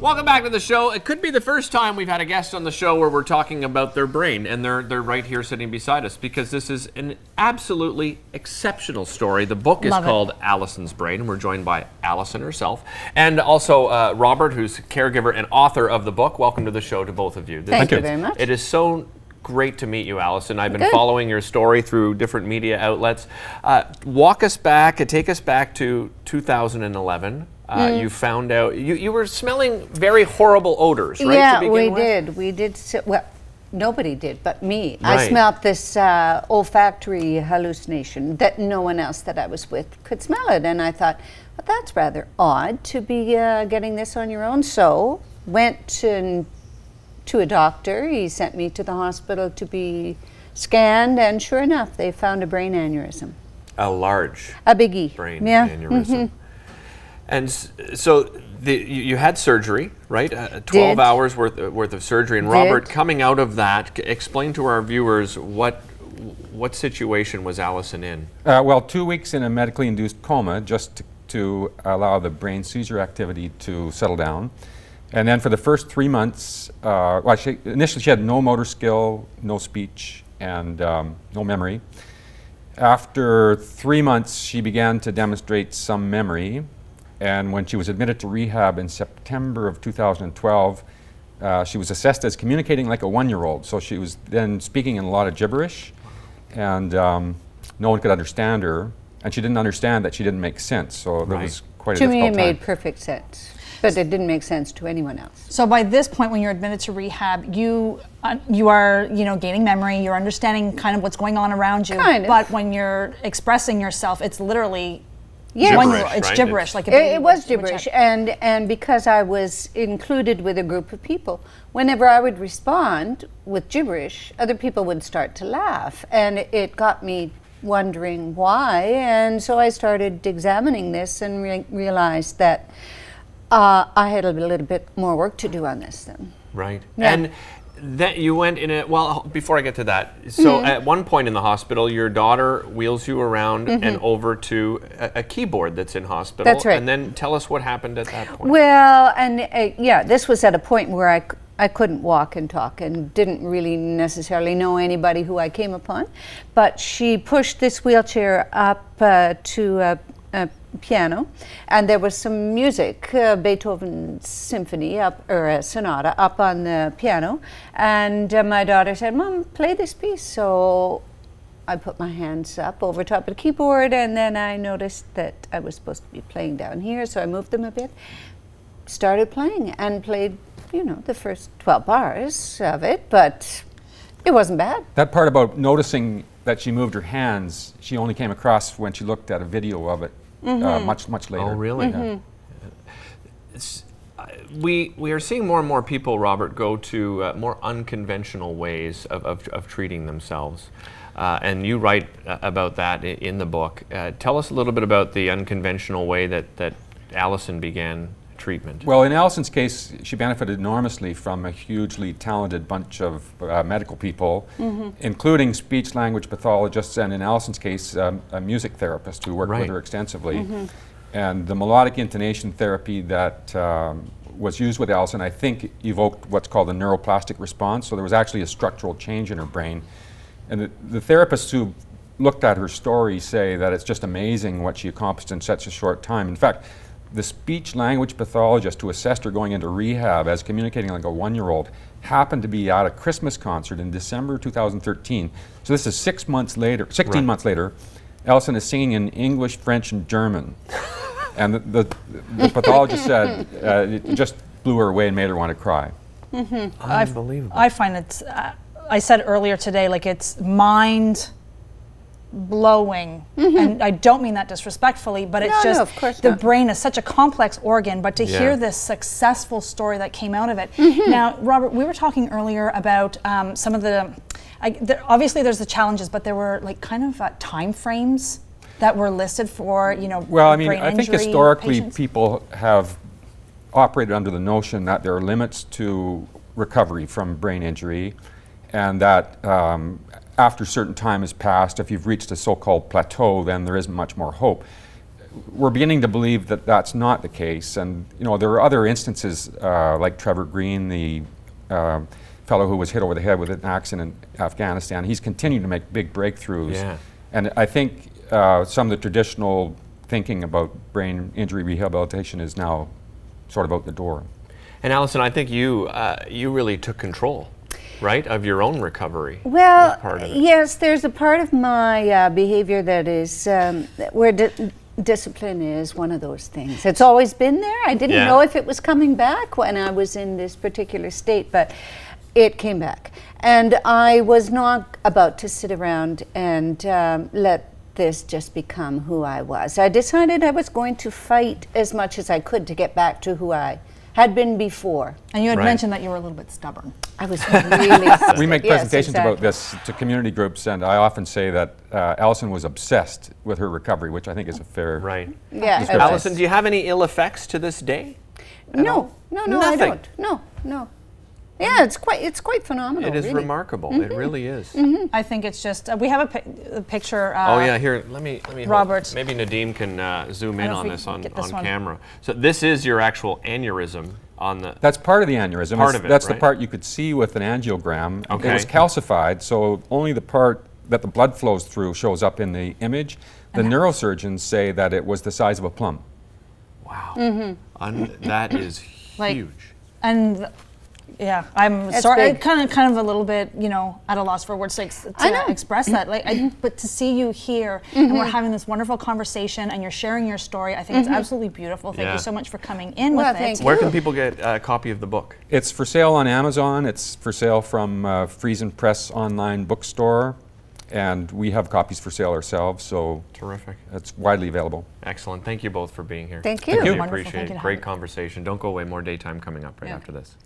Welcome back to the show. It could be the first time we've had a guest on the show where we're talking about their brain, and they're right here sitting beside us because this is an absolutely exceptional story. The book is called Allison's Brain, and we're joined by Allison herself, and also Robert, who's caregiver and author of the book. Welcome to the show to both of you. Thank you very much. It is so great to meet you, Allison. I've been following your story through different media outlets. Walk us back, take us back to 2011. You found out, you were smelling very horrible odors, right? Yeah, we did. We did. Well, nobody did but me. Right. I smelled this olfactory hallucination that no one else that I was with could smell it. And I thought, well, that's rather odd to be getting this on your own. So went to a doctor. He sent me to the hospital to be scanned. And sure enough, they found a brain aneurysm. A biggie. Brain aneurysm. And so you had surgery, right? 12 hours worth of surgery. And Robert, coming out of that, explain to our viewers what situation was Allison in? Well, 2 weeks in a medically induced coma just to allow the brain seizure activity to settle down. And then for the first 3 months, well, initially she had no motor skill, no speech, and no memory. After 3 months, she began to demonstrate some memory. And when she was admitted to rehab in September of 2012, she was assessed as communicating like a 1-year-old. So she was then speaking in a lot of gibberish, and no one could understand her. And she didn't understand that she didn't make sense. So that was quite a difficult time. To me, it made perfect sense, but it didn't make sense to anyone else. So by this point, when you're admitted to rehab, you are gaining memory. You're understanding kind of what's going on around you. Kind of. But when you're expressing yourself, it's literally gibberish, it's right? gibberish. Like it was gibberish, and because I was included with a group of people, whenever I would respond with gibberish, other people would start to laugh, and it got me wondering why. And so I started examining this and realized that I had a little bit more work to do on this then. Right. Yeah. And that you went in a, well, before I get to that, so at one point in the hospital, your daughter wheels you around and over to a keyboard that's in hospital. That's right. And then tell us what happened at that point. Well, and yeah, this was at a point where I couldn't walk and talk and didn't really necessarily know anybody who I came upon. But she pushed this wheelchair up to a piano, and there was some music, Beethoven's symphony or a sonata up on the piano, and my daughter said, "Mom, play this piece." So I put my hands up over top of the keyboard, and then I noticed that I was supposed to be playing down here, so I moved them a bit, started playing, and played, the first 12 bars of it, but it wasn't bad. That part about noticing that she moved her hands, she only came across when she looked at a video of it. Much later. Oh, really? We are seeing more and more people, Robert, go to more unconventional ways of treating themselves. And you write about that in the book. Tell us a little bit about the unconventional way that Allison began treatment. Well, in Allison's case, she benefited enormously from a hugely talented bunch of medical people, including speech-language pathologists, and in Allison's case, a music therapist who worked with her extensively. And the melodic intonation therapy that was used with Allison, I think, evoked what's called a neuroplastic response. So there was actually a structural change in her brain. And the therapists who looked at her story say that it's just amazing what she accomplished in such a short time. In fact, the speech-language pathologist who assessed her going into rehab as communicating like a 1-year-old happened to be at a Christmas concert in December 2013. So this is 16 months later. Allison is singing in English, French, and German. And the pathologist said it just blew her away and made her want to cry. Unbelievable. I find it's, I said earlier today, like it's mind blowing, and I don't mean that disrespectfully, but it's just of course the not. Brain is such a complex organ, but to hear this successful story that came out of it. Now, Robert, we were talking earlier about some of obviously there's the challenges, but there were like kind of time frames that were listed for, well, I mean, brain I think injury historically patients. people have operated under the notion that there are limits to recovery from brain injury, and that after a certain time has passed, if you've reached a so-called plateau, then there isn't much more hope. we're beginning to believe that that's not the case. And there are other instances like Trevor Green, the fellow who was hit over the head with an axe in Afghanistan. He's continued to make big breakthroughs. Yeah. And I think some of the traditional thinking about brain injury rehabilitation is now sort of out the door. And Allison, I think you really took control, right, of your own recovery. Well, part of it. yes, there's a part of my behavior that is where discipline is one of those things. It's always been there. I didn't know if it was coming back when I was in this particular state, but it came back. And I was not about to sit around and let this just become who I was. I decided I was going to fight as much as I could to get back to who I had been before. And you had mentioned that you were a little bit stubborn. I was really We make presentations about this to community groups, and I often say that Allison was obsessed with her recovery, which I think is a fair Yeah. Allison, do you have any ill effects to this day? No, Nothing. I don't. No. Yeah, it's quite phenomenal. It is really remarkable. It really is. I think it's just we have a picture. Oh yeah, here. Let me. Robert. Maybe Nadeem can zoom in on this on one. camera. So this is your actual aneurysm on the. That's part of the aneurysm. Part of it, that's right? the part you could see with an angiogram. Okay. It was calcified, so only the part that the blood flows through shows up in the image. The neurosurgeons say that it was the size of a plum. Wow. That is huge. And yeah, I'm It's sorry. big. Kind of a little bit, at a loss for words to express that. But to see you here and we're having this wonderful conversation and you're sharing your story, I think it's absolutely beautiful. Thank you so much for coming in with thank it. you. Where can people get a copy of the book? It's for sale on Amazon. It's for sale from Friesen Press online bookstore, and we have copies for sale ourselves. So Terrific. it's widely available. Excellent. Thank you both for being here. Thank you. Thank you. Really Wonderful. appreciate Thank you it. to Great have you. conversation. Don't go away. More daytime coming up right after this.